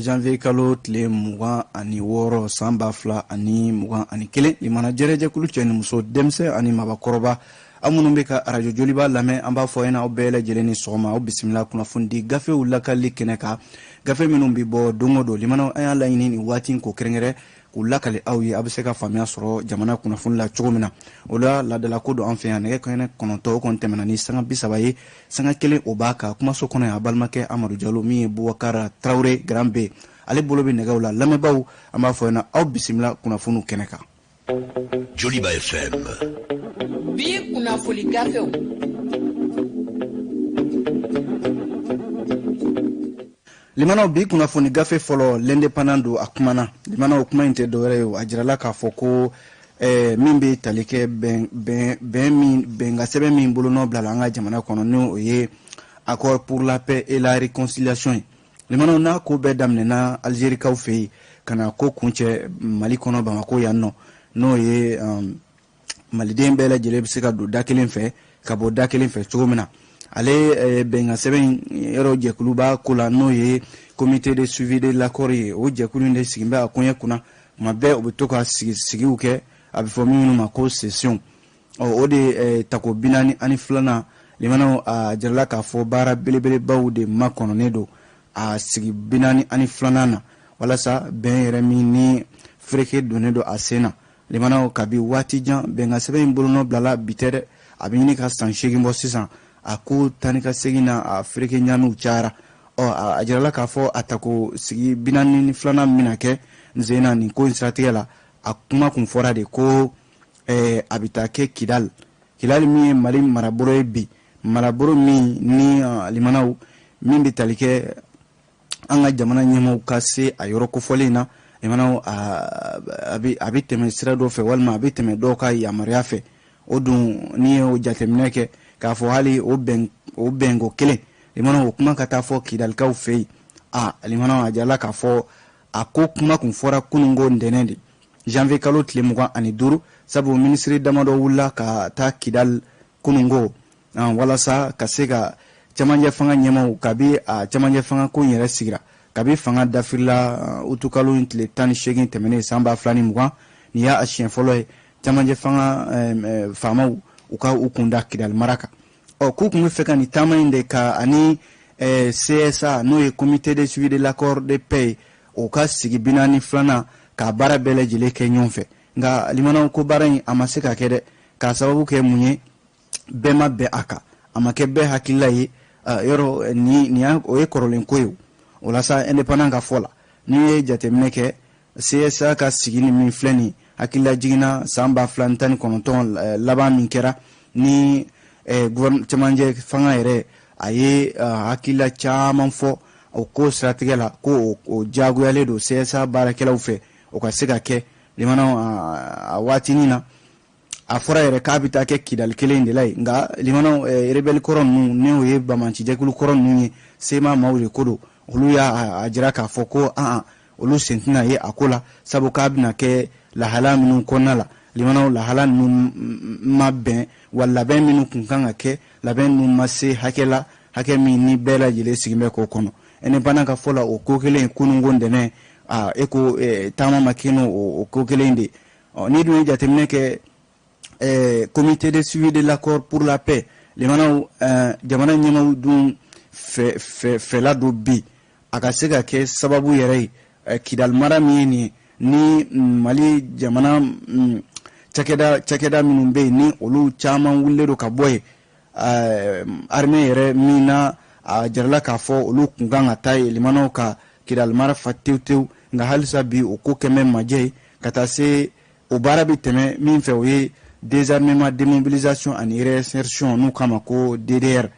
janvier kalo tile 26 san 2021 limana jɛrɛjɛkulu cɛ ni muso denmisɛn ani mabakɔrɔba aw minnu bɛ ka radio joliba lamɛn an b'a fɔ ɲɛna aw bɛɛ lajɛlen ni sɔgɔma aw bisimila kunnafoni gafew lakali kɛnɛ kan gafe minnu bɛ bɔ don o don limana an y'a laɲini nin waati ko kɛrɛnkɛrɛn k'u lakali aw ye aw bɛ se ka faamuya sɔrɔ jamana kunnafoni la cogo min na o la ladala ko don an fɛ yan nɛgɛ kanɲɛ 9 o kɔni tɛmɛna ni sanga 30 ye sanga 1 o b'a kan kumaso kɔnɔ yan a balimakɛ Amadu Jalo min ye Bubakara Tarawele Grand B ale bolo bɛ nɛgɛw la lamɛnbaaw an b'a fɔ ɲɛna aw bisimila kunnafoniw kɛnɛ kan. Joliba FM bi kunnafoni gafew limanaw bi kunnafoni gafe fɔlɔ l'indépendant do a kumana limanaw kuma in tɛ dɔwɛrɛ ye a jirala k'a fɔ ko min bɛ tali kɛ bɛn ka sɛbɛn min bolonɔ bila an ka jamana kɔnɔ n'o ye accord pour la paix et la réconciliation ye limanaw n'a ko bɛɛ daminɛna Algérikaw fɛ yen ka na ko kuncɛ Mali kɔnɔ Bamako yan nɔ n'o ye maliden bɛɛ lajɛlen bɛ se ka don da kelen fɛ ka bɔ da kelen fɛ cogo min na ale bɛnka sɛbɛn yɔrɔ jɛkuluba ko la n'o ye comité de suivi de l'accord ye o jɛkulu de sigin bɛ a koɲɛ kunna tuma bɛɛ o bɛ to ka sigiw kɛ a bɛ fɔ minnu ma ko session o de tako 42 limanaw a jirala k'a fɔ baara belebelebaw de makɔnɔnen don a sigi 42 na walasa bɛn yɛrɛ min ni fereke donnen don a sen na limanaw kabi waati jan bɛnka sɛbɛn in bolonɔ bilala bi tɛ dɛ a bɛ ɲini ka san 8 bɔ sisan a ko tani ka segin na a fereke ɲamiw cayara a jirala k'a fɔ a tako sigi 42 mina kɛ nzena nin ko in siratigɛ la a kuma kun fɔra de ko a bɛ taa kɛ Kidal min ye Mali marabolo ye bi marabolo min ni limanaw min bɛ tali kɛ an ka jamana ɲɛmaaw ka se a yɔrɔ kofɔlen na limanaw a bɛ tɛmɛ sira dɔ fɛ walima a bɛ tɛmɛ dɔw ka yamaruya fɛ o dun ni ye o jateminɛ kɛ k'a fɔ hali o bɛnko kelen limanaw o kuma ka taa fɔ Kidalikaw fɛ yen limanaw a jirala k'a fɔ a ko kuma kun fɔra kunungo ntɛnɛn de janvier kalo tile 25 sabu minisiri damadɔ wulila ka taa Kidal kunungo walasa ka se ka cɛmancɛ fanga ɲɛmaw kabi a cɛmancɛ fanga ko yɛrɛ sigira kabi fanga dafirila utukalo tile 18 tɛmɛnen san 2020 nin y'a siɲɛ fɔlɔ ye cɛmancɛ fanga faamaw u ka u kunda Kidal mara kan k'u kun bɛ fɛ ka nin taama in de ka ani CSA n'o ye comité de suivi de l'accord de paix o ka sigi 42 ka baara bɛɛ lajɛlen kɛ ɲɔgɔn fɛ nka limanaw ko baara in a ma se ka kɛ dɛ k'a sababu kɛ mun ye bɛɛ ma bɛn a kan a ma kɛ bɛɛ hakilila ye yɔrɔ o ye kɔrɔlen ko ye o la sa indépendant ka fɔ la n'i ye jateminɛ kɛ CSA ka sigi ni min filɛ nin hakilila jiginna san 2019 laban min kɛra ni cɛmancɛ fanga yɛrɛ a ye hakilila caman fɔ o ko siratigɛ la ko o jagoyalen don CSA baarakɛlaw fɛ o ka se ka kɛ limanaw a waatinin na a fɔra yɛrɛ k'a bɛ taa kɛ Kidal kelen de la ye nka limanaw rebelle kɔrɔ ninnu n'o ye Bamanci jɛkulu kɔrɔ ninnu ye sema maaw de ko don olu y'a jira k'a fɔ ko olu sen tɛna ye a ko la sabu k'a bɛna kɛ lahala minnu kɔnɔna la limanaw lahala ninnu ma bɛn wa labɛn minnu kun kan ka kɛ labɛn ninnu ma se hakɛ la hakɛ min ni bɛɛ lajɛlen sigin bɛ k'o kɔnɔ indépendant ka fɔ la o ko kelen kunungo ntɛnɛn ko taama ma kɛ o ko kelen de n'i dun ye jateminɛ kɛ comité de suivi de l'accord pour la paix limanaw jamana ɲɛmaaw dun fɛla dɔ bi a ka se ka kɛ sababu yɛrɛ ye Kidal mara min ye nin ye ni Mali jamana cakɛda minnu bɛ yen ni olu caman wulilen don ka bɔ yen armée yɛrɛ min na a jarala k'a fɔ olu kun kan ka taa yen limanaw ka Kidal mara fa tewu nka halisa bi o ko kɛmɛ majɛ ye ka taa se o baara bɛ tɛmɛ min fɛ o ye désarmement démobilisation ani réinsertion n'u kama ko DDR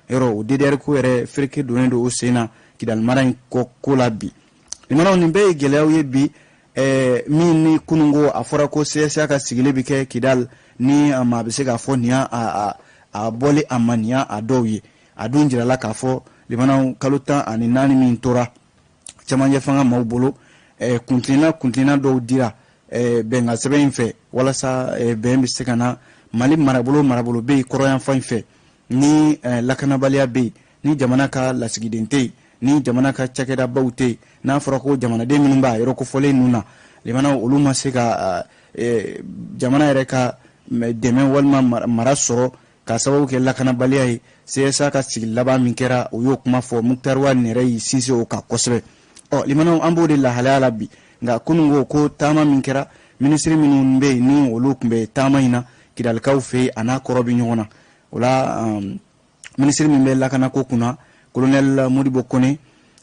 yɔrɔ o DDR ko yɛrɛ fereke donnen don o sen na Kidal mara in ko la bi limanaw nin bɛɛ ye gɛlɛyaw ye bi min ni kunungo a fɔra ko CSA ka sigili bɛ kɛ Kidal ni a ma bɛ se k'a fɔ nin y'a bɔli a ma nin y'a dɔw ye a dun jirala k'a fɔ limanaw kalo 14 min tora cɛmancɛ fanga maaw bolo kuntilenna dɔw dira bɛnka sɛbɛn in fɛ walasa bɛn bɛ se ka na Mali marabolo bɛ yen kɔrɔyanfan in fɛ ni lakanabaliya bɛ yen ni jamana ka lasigiden tɛ yen ni jamana ka cakɛda baw tɛ n'a fɔra ko jamanaden minnu b'a yɔrɔ kofɔlen ninnu na limana olu ma se ka jamana yɛrɛ ka dɛmɛ walima mara sɔrɔ ka sababu kɛ lakanabaliya ye CSA ka sigi laban min kɛra o y'o kuma fɔ Muktar Wade yɛrɛ y'i sinsin o kan kosɛbɛ limanaw an b'o de lahalaya la bi nka kunun ko taama min kɛra minisiri minnu bɛ yen ni olu tun bɛ taama in na kidalikaw fɛ yen a n'a kɔrɔ bɛ ɲɔgɔn na o la minisiri min bɛ lakanako kunna colonel Modibo Kone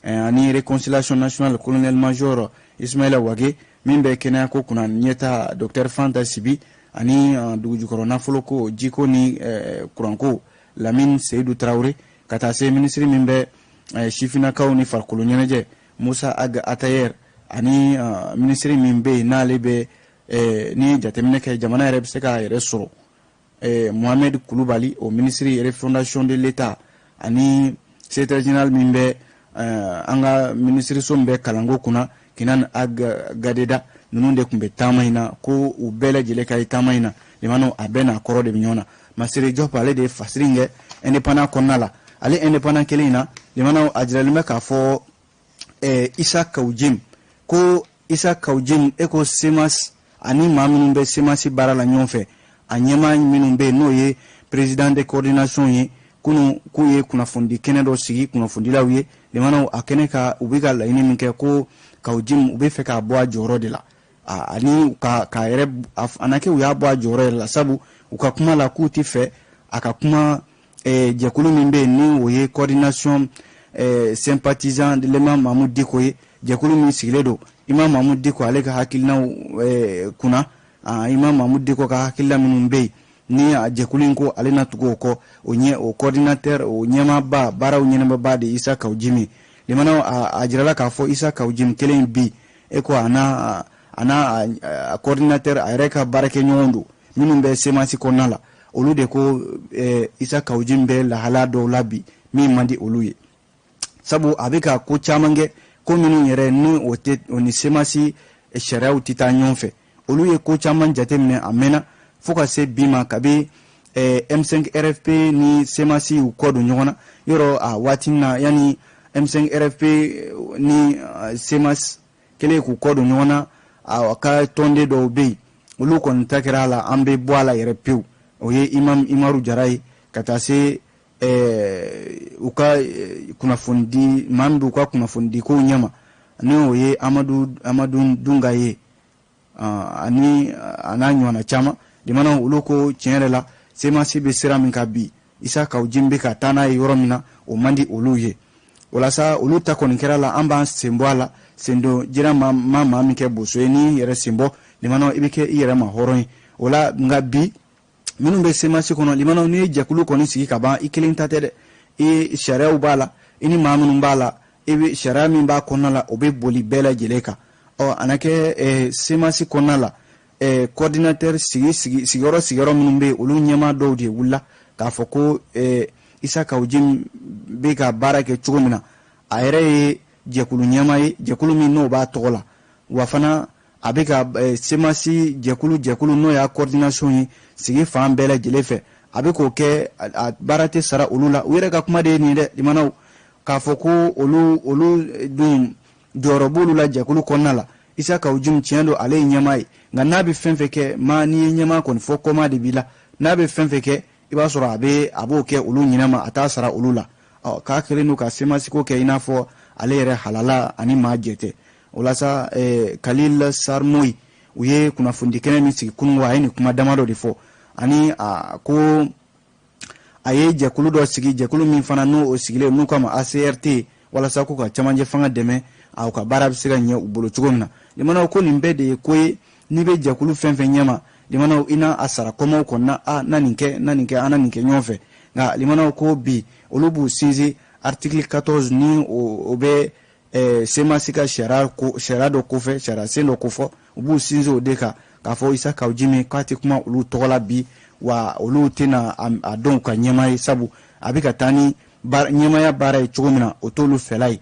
ani réconciliation nationale colonel major Ismaila Wage min bɛ kɛnɛyako kunna ɲɛta Dr Fanta Sibi ani dugujukɔrɔ nafolo ko jiko ni kuranko Lamine Seydou Traoré ka taa se minisiri min bɛ sifinakaw ni farikolo ɲɛnajɛ Musa Aga Atayer ani minisiri min bɛ yen n'ale bɛ ni jateminɛ kɛ jamana yɛrɛ bɛ se k'a yɛrɛ sɔrɔ Mohamed Kulubali o ministre yɛrɛ fondation de l'État ani secrétaire général min bɛ an ka ministre so min bɛ kalanko kunna Kinan Gadeda ninnu de tun bɛ taama in na ko u bɛɛ lajɛlen ka ye taama in na limano a bɛɛ n'a kɔrɔ de bɛ ɲɔgɔn na Masire Diop ale de ye fasiri kɛ indépendant kɔnɔna la ale indépendant kelen in na limano a jiralen bɛ k'a fɔ Isa Kawujim ko Isa Kawujim eko Semas ani maa minnu bɛ Semasi baara la ɲɔgɔn fɛ a ɲɛmaa minnu bɛ n'o ye président de coordination ye k'u ye kunnafoni kɛnɛ dɔ sigi kunnafonidilaw ye limanaw a kɛnɛ ka u bɛ ka laɲini min kɛ ko Kawujim u bɛ fɛ k'a bɔ a jɔyɔrɔ de la ani ka yɛrɛ a na kɛ u y'a bɔ a jɔyɔrɔ de la sabu u ka kuma la k'u tɛ fɛ a ka kuma jɛkulu min bɛ yen ni o ye coordination sympathisant de l'imam Mahmoud Diko ye jɛkulu min sigilen don Imam Mahmoud Diko ale ka hakilinaw kunna Imam Mahmoud Diko ka hakilina minnu bɛ yen ni a jɛkulu in ko ale na tugu o kɔ o coordinateur o ɲɛmaaba baaraw ɲɛnababa de Isa Kawujim limanaw a jirala k'a fɔ Isa Kawujim kelen bi ko a n'a coordinateur a yɛrɛ ka baarakɛɲɔgɔn don minnu bɛ semasi kɔnɔna la olu de ko Isa Kawujim bɛ lahala dɔw la bi min man di olu ye sabu a bɛ ka ko caman kɛ ko minnu yɛrɛ ni o ni semasi sariyaw tɛ taa ɲɔgɔn fɛ olu ye ko caman jateminɛ a mɛnna fo ka se bi ma kabi M5 RFP ni semasi u kɔ don ɲɔgɔn na yɔrɔ a waati na yani M5 RFP ni semas kelen k'u kɔ don ɲɔgɔn na a ka tɔnden dɔw bɛ yen olu kɔni ta kɛra a la an bɛ bɔ a la yɛrɛ pewu o ye Imam Imaru Jara ye ka taa se u ka kunnafonidi maa min b'u ka kunnafonidi kow ɲɛma ni o ye Amadu Dunga ye ani a n'a ɲɔgɔnna caman limanaw olu ko tiɲɛ yɛrɛ la semasi bɛ sira min ka bi Isa Kawujim bɛ ka taa n'a ye yɔrɔ min na o man di olu ye walasa olu ta kɔni kɛra la an b'an sen bɔ a la sen don jira maa min kɛ boso ye ni yɛrɛ sen bɔ limanaw i bɛ kɛ i yɛrɛ ma hɔrɔn ye o la nka bi minnu bɛ semasi kɔnɔ limanaw ni ye jɛkulu kɔni sigi ka ban i kelen ta tɛ dɛ i sariyaw b'a la i ni maa minnu b'a la i bɛ sariya min b'a kɔnɔna la o bɛ boli bɛɛ lajɛlen kan a na kɛ semasi kɔnɔna la coordinateur sigiyɔrɔ minnu bɛ yen olu ɲɛmaa dɔw de wulila k'a fɔ ko Isa Kawujim bɛ ka baara kɛ cogo min na a yɛrɛ ye jɛkulu ɲɛmaa ye jɛkulu min n'o b'a tɔgɔ la wa fana a bɛ ka semasi jɛkulu n'o y'a coordination ye sigi fan bɛɛ lajɛlen fɛ a bɛ k'o kɛ a baara tɛ sara olu la u yɛrɛ ka kuma de ye nin dɛ limanaw k'a fɔ ko olu dun jɔyɔrɔ b'olu la jɛkulu kɔnɔna la Isa Kawujim tiɲɛ don ale ye ɲɛmaa ye nka n'a bɛ fɛn fɛn kɛ n'i ye ɲɛmaa kɔni fɔ kɔma de b'i la n'a bɛ fɛn fɛn kɛ i b'a sɔrɔ a b'o kɛ olu ɲinama a t'a sara olu la k'a kɛlen don ka semasiko kɛ i n'a fɔ ale yɛrɛ halala ani maa jɛtɛ o la sa Khalil Sarmoyi u ye kunnafoni kɛnɛ min sigi kunun a ye nin kuma damadɔ de fɔ ani ko a ye jɛkulu dɔ sigi jɛkulu min fana n'o sigilen n'u k'a ma ACRT walasa ko ka cɛmancɛ fanga dɛmɛ u ka baara bɛ se ka ɲɛ u bolo cogo min na limanaw ko nin bɛɛ de ye ko ye n'i bɛ jɛkulu fɛn fɛn ɲɛma limanaw i n'a sara kɔmaw kɔnɔna na nin kɛ an na nin kɛ ɲɔgɔn fɛ nka limanaw ko bi olu b'u sinsin article 14 ni o bɛ semasi ka sariya dɔ kofɛ sariya sen dɔ kofɔ u b'u sinsin o de kan k'a fɔ Isa Kawujim k'a tɛ kuma olu tɔgɔ la bi wa olu tɛna a dɔn u ka ɲɛmaa ye sabu a bɛ ka taa ni ɲɛmaaya baara ye cogo min na o t'olu fɛla ye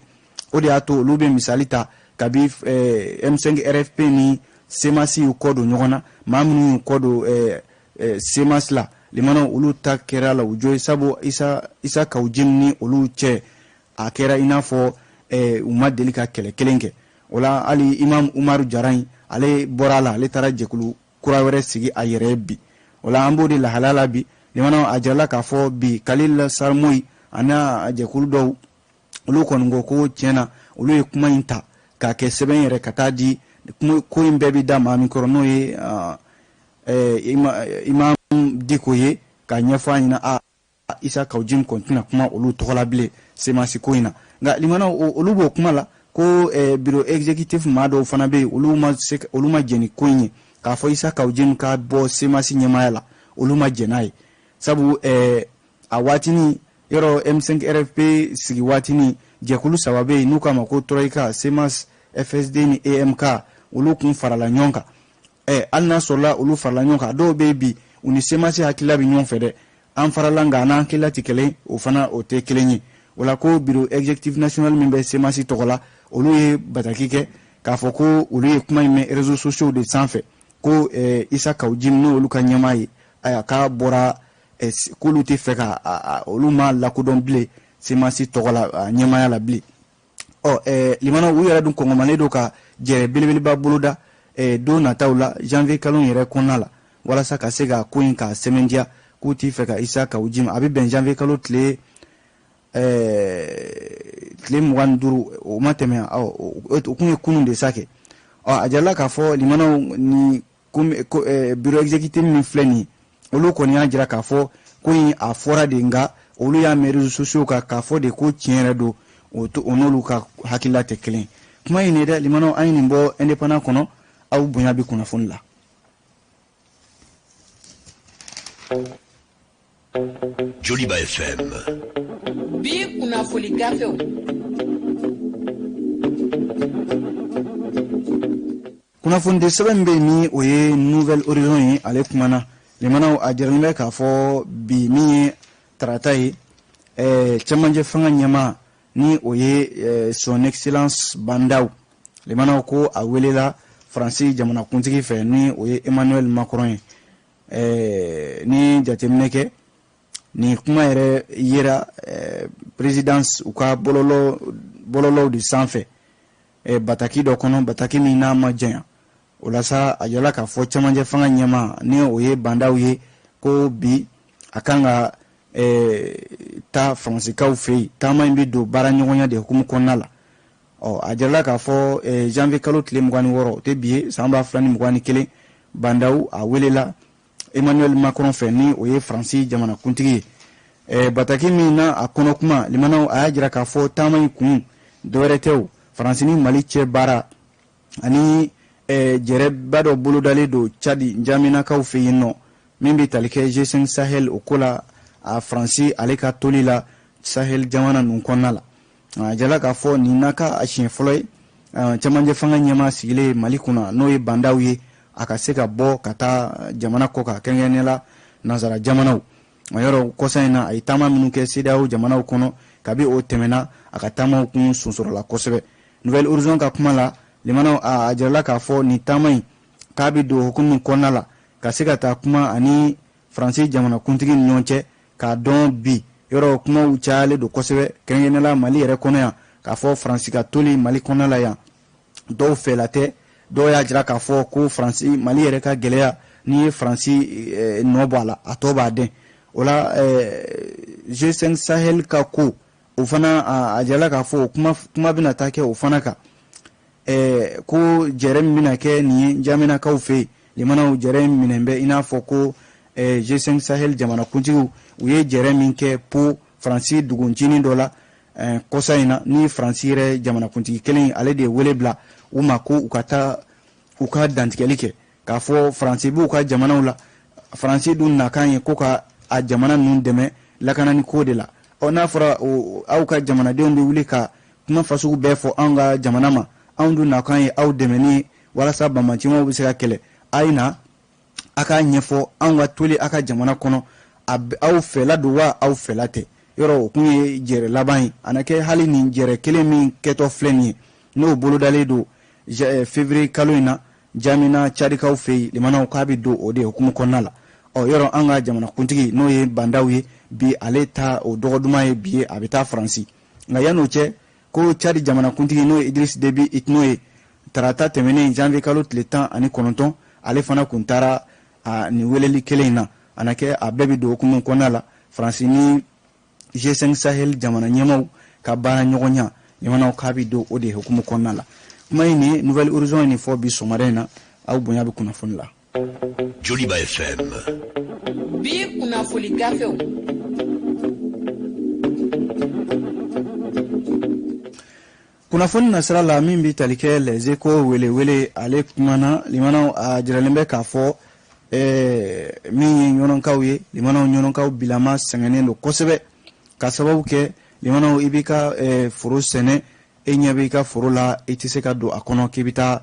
o de y'a to olu bɛ misali ta kabi M5 RFP ni semasi y'u kɔ don ɲɔgɔn na maa minnu y'u kɔ don semasi la limanaw olu ta kɛra la u jo ye sabu Isa Kawujim ni olu cɛ a kɛra i n'a fɔ u ma deli ka kɛlɛ kelen kɛ. O la hali Imam Umaru Jarain ale bɔra la, ale taara jɛkulu kura wɛrɛ sigi a yɛrɛ bi. O la an b'o de lahalala bi limana a jirala k'a fɔ bi Kalil Sarmoyi ana jɛkulu dɔw olu kɔni ko ko tiɲɛna olu ye kuma in ta k'a kɛ sɛbɛn yɛrɛ ka taa di ko in bɛɛ bi da maa min kɔrɔ n'o ye Imam Diko ye ka ɲɛfɔ a ɲɛna Isa Kawujim kɔntina kuma olu tɔgɔ la bilen semasi ko in na. Nka limana olu b'o kuma la ko bureau exécutif maa dɔw fana bɛ yen olu ma jɛni ko in ye k'a fɔ Isa Kawujim ka bɔ semasi ɲɛmaya la olu ma jɛn n'a ye sabu a waatini yɔrɔ M5 RFP sigi waatini jɛkulu saba bɛ yen n'u k'a ma ko Troika, Semas, FSD ni AMK olu kun farala ɲɔgɔn kan. Hali n'a sɔrɔla olu farala ɲɔgɔn kan dɔw bɛ yen bi u ni semasi hakilila bɛ ɲɔgɔn fɛ dɛ. An farala nka n'an hakilila tɛ kelen o fana o tɛ kelen ye. O la ko bureau exécutif national min bɛ semasi tɔgɔ la olu ye bataki kɛ k'a fɔ ko olu ye kuma in mɛn réseaux sociaux de sanfɛ ko Isa Kawujim n'olu ka ɲɛmaa ye k'a bɔra k'olu tɛ fɛ ka olu ma lakodɔn bilen semasi tɔgɔ la ɲɛmaaya la bilen. Limana u yɛrɛ dun kɔngɔmalen don ka jɛrɛ belebeleba boloda don nataw la janvier kalo yɛrɛ kɔnɔna la walasa ka se ka ko in ka sɛmɛndiya k'u t'i fɛ ka Isa Kawujim a bɛ bɛn janvier kalo tile 25 o ma tɛmɛ o kun ye kunun de sa kɛ. A jirala k'a fɔ limanaw ni bureau exécutif min filɛ nin olu kɔni y'a jira k'a fɔ ko in a fɔra de nka olu y'a mɛn réseaux sociaux kan k'a fɔ de ko tiɲɛ yɛrɛ don o n'olu ka hakilila tɛ kelen. Kuma in ne dɛ limanaw an ye nin bɔ indépendant kɔnɔ aw bonya bi kunnafoni la. Joliba FM. Bi kunnafoni gafew. Kunnafoni de sɛbɛn bɛ ni o ye Nouvelle Horizon ye ale kumana limanaw a jiralen bɛ k'a fɔ bi min ye tarata ye cɛmancɛ fanga ɲɛmaa ni o ye son excellence Bandaw limanaw ko a welela Faransi jamanakuntigi fɛ ni o ye Emmanuel Macron ye ni jateminɛ kɛ ni kuma yɛrɛ yera présidence u ka bɔlɔlɔw de sanfɛ bataki dɔ kɔnɔ bataki min n'a ma janya o la sa a yɛlɛla k'a fɔ cɛmancɛ fanga ɲɛmaa ni o ye Bandaw ye ko bi a kan ka taa Faransikaw fɛ yen taama in bɛ don baara ɲɔgɔnya de hukumu kɔnɔna la. A yɛlɛla k'a fɔ janvier kalo tile 26 o tɛ bi ye san 2021 Bandaw a welela Emmanuel Macron fɛ ni o ye Faransi jamanakuntigi ye bataki min na a kɔnɔ kuma limanaw a y'a jira k'a fɔ taama in kun dɔwɛrɛ tɛ o Faransi ni Mali cɛ baara ani jɛrɛba dɔ bolodalen don Chadi Njaminakaw fɛ yen nɔ min bɛ tali kɛ G5 Sahel o ko la a Faransi ale ka toli la Sahel jamana ninnu kɔnɔna la. A jala k'a fɔ nin n'a ka a siɲɛ fɔlɔ ye cɛmancɛ fanga ɲɛmaa sigilen Mali kunna n'o ye Bandaw ye a ka se ka bɔ ka taa jamana kɔ kan kɛrɛnkɛrɛnnenya la nanzara jamanaw. Yɔrɔ kɔsa in na a ye taama minnu kɛ CEDEAO jamanaw kɔnɔ kabi o tɛmɛna a ka taamaw kun sonsɔrɔla kosɛbɛ. Nouvelle Horizon ka kuma la limanaw a jirala k'a fɔ nin taama in k'a bɛ don hukumu kɔnɔna la ka se ka taa kuma ani Faransi jamanakuntigi ni ɲɔgɔn cɛ k'a dɔn bi yɔrɔ kumaw cayalen don kosɛbɛ kɛrɛnkɛrɛnnenya la Mali yɛrɛ kɔnɔ yan k'a fɔ Faransi ka toli Mali kɔnɔna la yan dɔw fɛla tɛ dɔw y'a jira k'a fɔ ko Faransi Mali yɛrɛ ka gɛlɛya n'i ye Faransi nɔ bɔ a la a tɔ b'a dɛn o la G5 Sahel ka ko o fana a jirala k'a fɔ kuma bɛna taa kɛ o fana kan ko jɛrɛ min bɛna kɛ nin ye Njaminakaw fɛ yen limanaw jɛrɛ minɛn bɛ i n'a fɔ ko G5 Sahel jamanakuntigiw u ye jɛrɛ min kɛ po Faransi duguncinin dɔ la kɔsa in na ni Faransi yɛrɛ jamanakuntigi kelen ale de ye wele bila u ma ko u ka taa u ka dantigɛli kɛ k'a fɔ Faransi b'u ka jamanaw la Faransi dun nakan ye ko ka a jamana ninnu dɛmɛ lakanani ko de la n'a fɔra aw ka jamanadenw bɛ wuli ka kuma fasugu bɛɛ fɔ anw ka jamana ma anw dun nakan ye aw dɛmɛni walasa banbatimaw bɛ se ka kɛlɛ a ye na a k'a ɲɛfɔ anw ka toli a ka jamana kɔnɔ aw fɛla don wa aw fɛla tɛ yɔrɔ o kun ye jɛrɛ laban ye a na kɛ hali nin jɛrɛ kelen min kɛtɔ filɛ nin ye n'o bolodalen don février kalo in na Jamina Chadikaw fɛ yen limanaw k'a bɛ don o de hukumu kɔnɔna la yɔrɔ an ka jamanakuntigi n'o ye Bandaw ye bi ale ta o dɔgɔduma ye bi a bɛ taa Faransi nka yan'o cɛ ko Tchad jamana kuntigi no Idriss Déby Itno ye tarata tɛmɛnen janvier kalo tile 19 ale fana kun taara ni weleli kelen na anake a bɛɛ bi don okumu kɔnɔna la France ni G5 Sahel jamana ɲɛmaw ka baara ɲɔgɔnya ɲamanaw k'a bi don o de hukumu kɔnɔna la kuma yi ni Nouvelle Horizon ni fɔ bi sɔgɔmada in na aw bonya bi kunnafoni la Joliba FM bi kunnafoni gafew kunnafoni nasira la min bi tali kɛ les échos wele ale kumana limanaw a jiralen bɛ k'a fɔ min ye ɲɔnɔnkaw ye limanaw ɲɔnɔnkaw bilama sɛgɛnnen don kosɛbɛ ka sababu kɛ limanaw i b'i ka foro sɛnɛ e ɲɛ b'i ka foro la i tɛ se ka don a kɔnɔ k'i bɛ taa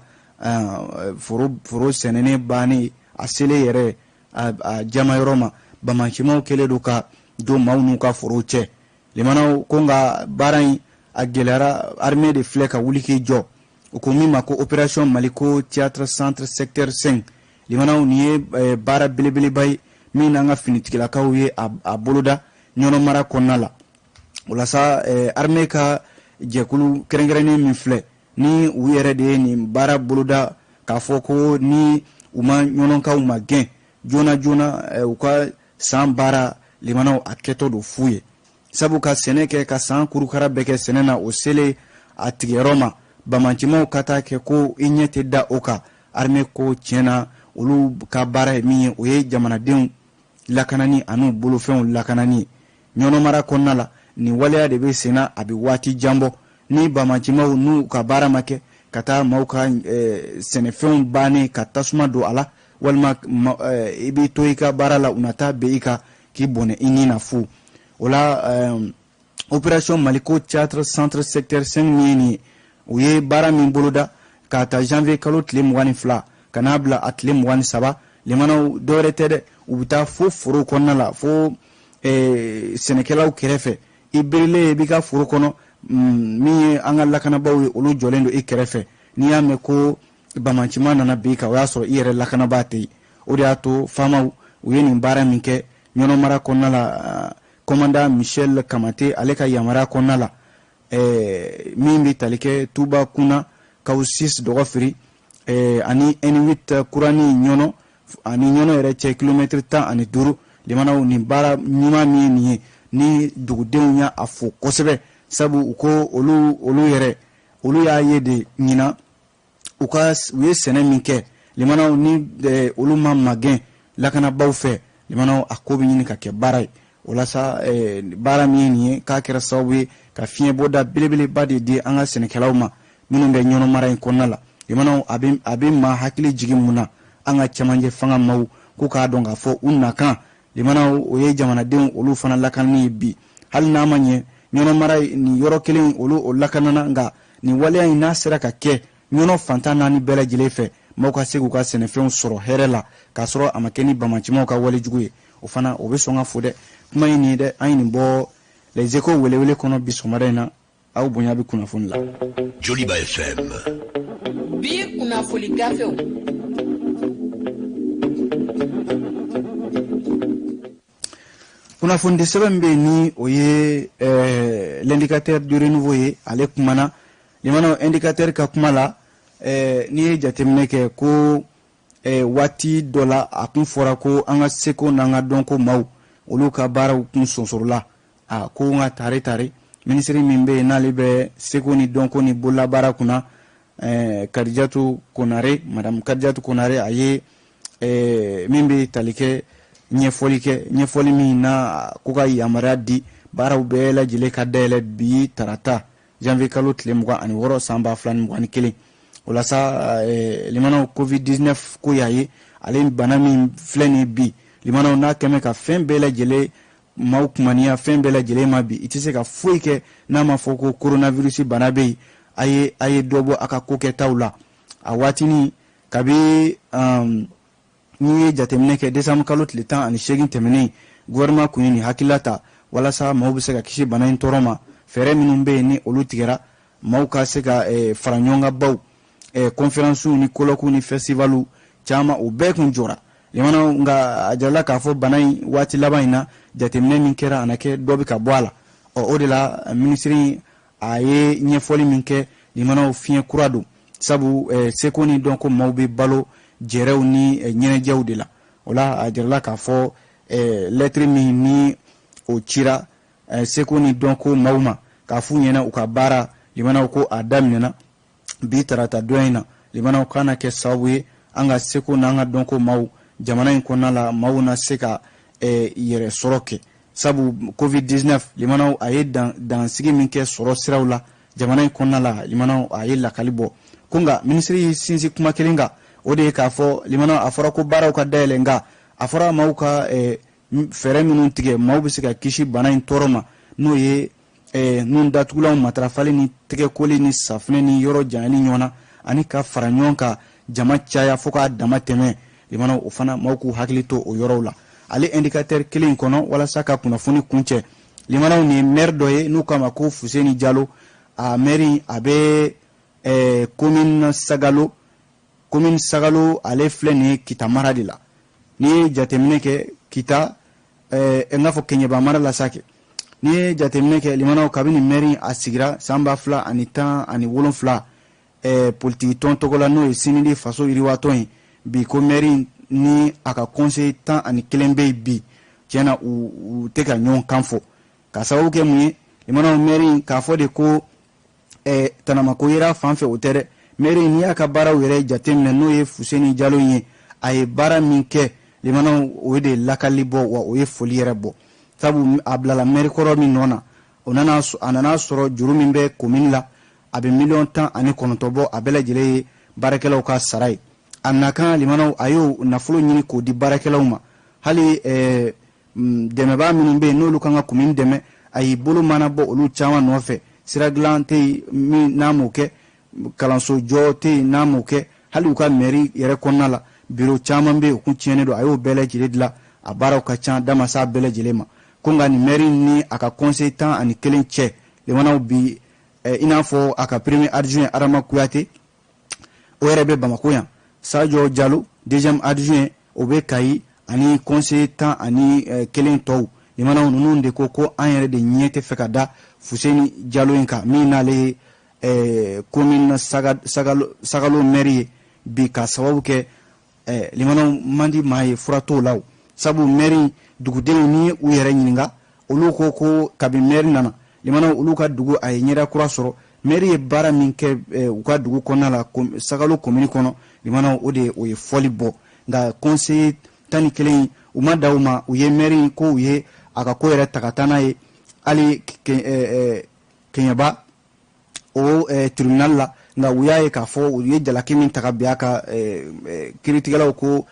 foro sɛnɛnen bannen a selen yɛrɛ a jama yɔrɔ ma bamancimaw kɛlen don ka don maaw n'u ka forow cɛ limanaw ko nka baara in a gɛlɛyara armée de filɛ ka wuli k'i jɔ o ko min ma ko opération Maliko théâtre centre secteur 5 limanaw nin ye baara belebeleba ye min n'an ka finitigilakaw ye a boloda ɲɔnɔ mara kɔnɔna la walasa armée ka jɛkulu kɛrɛnkɛrɛnnen min filɛ ni u yɛrɛ de ye nin baara boloda k'a fɔ ko ni u ma ɲɔnɔnkaw ma gɛn joona u ka san baara limanaw a kɛtɔ don fu ye sabu ka sɛnɛ kɛ ka san kurukara bɛɛ kɛ sɛnɛ na o selen a tigɛyɔrɔ ma bamancimaw ka taa kɛ ko i ɲɛ tɛ da o kan armée ko tiɲɛna olu ka baara ye min ye o ye jamanadenw lakanani an'u bolofɛnw lakanani ɲɔnɔmara kɔnɔna la nin waleya de bɛ senna a bɛ waati jan bɔ ni bamancimaw n'u ka baara ma kɛ ka taa maaw ka sɛnɛfɛnw bannen ka tasuma don a la walima i b'i to i ka baara la u na taa bɛn i kan k'i bɔnɛ i ni na fu o la opération Maliko théâtre centre secteur 5 min u ye baara min boloda k'a ta janvier kalo tile 22 ka n'a bila a tile 23 limanaw dɔwɛrɛ tɛ dɛ u bɛ taa fo foro kɔnɔna la fo sɛnɛkɛlaw kɛrɛfɛ i berilen i b'i ka foro kɔnɔ min ye an ka lakanabaw ye olu jɔlen don i kɛrɛfɛ n'i y'a mɛn ko bamancima nana bin kan o y'a sɔrɔ i yɛrɛ lakanabaa tɛ yen o de y'a to faamaw u ye nin baara min kɛ ɲɔnɔmara kɔnɔna la commandant Michel Kamate ale ka yamaruya kɔnɔna la min bɛ tali kɛ Tuba Kuna kaw 6 dɔgɔfiri ani N8 kurani ɲɔnɔ ani ɲɔnɔ yɛrɛ cɛ kilomètre 15 limanaw nin baara ɲuman min ye nin ye ni dugudenw y'a fo kosɛbɛ sabu u ko olu yɛrɛ olu y'a ye de ɲina u ye sɛnɛ min kɛ limanaw ni olu ma magɛn lakanabaw fɛ limanaw a ko bɛ ɲini ka kɛ baara ye walasa baara min ye nin ye k'a kɛra sababu ye ka fiɲɛ bɔda belebeleba de di an ka sɛnɛkɛlaw ma minnu bɛ ɲɔnɔmara in kɔnɔna la limanaw a bɛ maa hakili jigin mun na an ka cɛmancɛ fanga maaw ko k'a dɔn k'a fɔ u nakan limanaw o ye jamanadenw olu fana lakanani ye bi hali n'a ma ɲɛ ɲɔnɔmara nin yɔrɔ kelen olu o lakanana nka nin waleya in n'a sera ka kɛ ɲɔnɔ fantan naani bɛɛ lajɛlen fɛ maaw ka se k'u ka sɛnɛfɛnw sɔrɔ hɛrɛ la k'a sɔrɔ a ma kɛ ni bamancimaw ka walejugu ye o fana o bɛ sɔn ka fo dɛ kuma in nin dɛ an ye nin bɔ les échos welewele kɔnɔ bi sɔgɔmada in na aw bonya bɛ kunnafoni la Joliba FM bi kunnafoni gafew kunnafoni sɛbɛn bɛ ni o ye l'indicateur du renouveau ye ale kumana limanaw indicateur ka kuma la n'i ye jateminɛ kɛ ko waati dɔ la a kun fɔra ko an ka seko n'an ka dɔnko maaw olu ka baaraw kun sonsorola ko n ka tare minisiri min bɛ yen n'ale bɛ seko ni dɔnko ni bololabaara kunna Kadijatu Konare madame Kadijatu Konare a ye min bɛ tali kɛ ɲɛfɔli min na ko ka yamaruya di baaraw bɛɛ lajɛlen ka dayɛlɛ bi tarata janvier kalo tile 26 san 2021 walasa limanaw covid-19 ko y'a ye ale bana min filɛ nin bi limanaw n'a kɛmɛ ka fɛn bɛɛ lajɛlen maaw kumaniya fɛn bɛɛ lajɛlen ma bi i tɛ se ka foyi kɛ n'a ma fɔ ko coronavirus bana bɛ yen a ye dɔ bɔ a ka ko kɛtaw la a waatini kabi n'i ye jateminɛ kɛ décembre kalo tile 18 tɛmɛnen gouvernement kun ye nin hakilila ta walasa maaw bɛ se ka kisi bana in tɔɔrɔ ma fɛɛrɛ minnu bɛ yen ni olu tigɛra maaw ka se ka fara ɲɔgɔn kan baw conférence ni colloque ni festival caman o bɛɛ kun jɔra limanaw nka a jirala k'a fɔ bana in waati laban in na jateminɛ min kɛra a na kɛ dɔ bɛ ka bɔ a la o de la minisiri a ye ɲɛfɔli min kɛ limanaw fiɲɛ kura don sabu seko ni dɔn ko maaw bɛ balo jɛrɛw ni ɲɛnajɛw de la o la a jirala k'a fɔ lɛtiri min ni o cira seko ni dɔn ko maaw ma k'a f'u ɲɛna u ka baara limanaw ko a daminɛna bi tarata dɔ in na limanaw kana kɛ sababu ye an ka seko n'an ka dɔn ko maaw jamana in kɔnɔna la maaw na se ka yɛrɛ sɔrɔ kɛ sabu covid-19 limanaw a ye dansigi min kɛ sɔrɔ siraw la jamana in kɔnɔna la limanaw a ye lakali bɔ ko nka minisiri y'i sinsin kuma kelen kan o de ye k'a fɔ limanaw a fɔra ko baaraw ka dayɛlɛ nka a fɔra maaw ka fɛɛrɛ minnu tigɛ maaw bɛ se ka kisi bana in tɔɔrɔ ma n'o ye nun datugulanw matarafali ni tɛgɛkoli ni safunɛ ni yɔrɔ janya ni ɲɔgɔn na ani ka fara ɲɔgɔn kan jama caya fo k'a dama tɛmɛ limanaw o fana maaw k'u hakili to o yɔrɔw la ale indicateur kelen kɔnɔ walasa ka kunnafoni kuncɛ limanaw ni maire dɔ ye n'u k'a ma ko Fuseni Jalo a maire a bɛ commune Sagalo ale filɛ nin ye Kita mara de la n'i ye jateminɛ kɛ Kita n'a fɔ Keɲeba mara la sa kɛ n'i ye jateminɛ kɛ limanaw kabini maire a sigira san 2017 politiki tɔn tɔgɔ la n'o ye Sinidi faso yiriwatɔ ye bi ko maire ni a ka conseil 11 bɛ bi tiɲɛna u tɛ ka ɲɔgɔn kan fɔ ka sababu kɛ mun ye limanaw maire k'a fɔ de ko tanamako yera fan fɛ o tɛ dɛ maire n'i y'a ka baaraw yɛrɛ jateminɛ n'o ye Fuseni Jalo ye a ye baara min kɛ limanaw o de lakali bɔ wa o ye foli yɛrɛ bɔ sabu a bilala maire kɔrɔ min nɔ na a nana sɔrɔ juru min bɛ commune la a bɛ 19 bɔ a bɛɛ lajɛlen ye baarakɛlaw ka sara ye a nakan limanaw a y'o nafolo ɲini k'o di baarakɛlaw ma hali dɛmɛbaa minnu bɛ yen n'olu kan ka commune dɛmɛ a y'i bolo mana bɔ olu caman nɔfɛ sira dilan tɛ yen min n'a m'o kɛ kalanso jɔ tɛ yen n'a m'o kɛ hali u ka mairie yɛrɛ kɔnɔna la bureau caman bɛ yen u kun tiɲɛnen don a y'o bɛɛ lajɛlen dilan a baaraw ka ca da ma s'a bɛɛ lajɛlen ma ko nka nin maire ni a ka conseil 11 cɛ limanaw bi i n'a fɔ a ka premier adjoint Adama Kuyate o yɛrɛ bɛ Bamako yan Sadio Jalo deuxième adjoint o bɛ Kayi ani conseil 11 tɔw limanaw ninnu de ko an yɛrɛ de ɲɛ tɛ fɛ ka da Fuseni Jalo in kan min n'ale commune Sagalo maire ye bi ka sababu kɛ limanaw man di maa ye fura t'o la sabu maire dugudenw ni u yɛrɛ ɲininka olu ko kabini maire nana limanaw olu ka dugu a ye ɲɛda kura sɔrɔ maire ye baara min kɛ u ka dugu kɔnɔna la Sagalo commune kɔnɔ limanaw o ye fɔli bɔ nka conseil 11 u ma da u ma u ye maire ko u ye a ka ko yɛrɛ ta ka taa n'a ye hali Keɲeba o tribunal la nka u y'a ye k'a fɔ u ye jalaki min ta ka bin a ka kiiritigɛlaw ko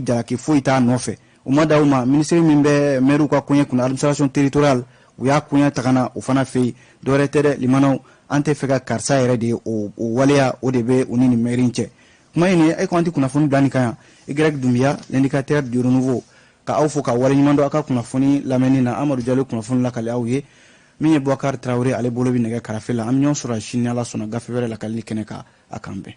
jalaki foyi t'a nɔfɛ u ma da u ma ministre min bɛ maire ka koɲɛ kunna administration territoriale u y'a koɲɛ ta ka na o fana fɛ yen dɔwɛrɛ tɛ dɛ limanaw an tɛ fɛ ka karisa yɛrɛ de ye o waleya o de bɛ u ni nin maire cɛ kuma in e ko an tɛ kunnafoni bila nin kan yan Y Dunbiya l'indicateur du renouveau ka aw fo ka wale ɲuman dɔn a ka kunnafoni lamɛnni na Amadu Jalo kunnafoni lakali aw ye min ye Boubacar Traoré ale bolo bɛ nɛgɛ karafe la an bɛ ɲɔgɔn sɔrɔ sini Ala sɔnna gafe wɛrɛ lakalili kɛnɛ kan a kan bɛn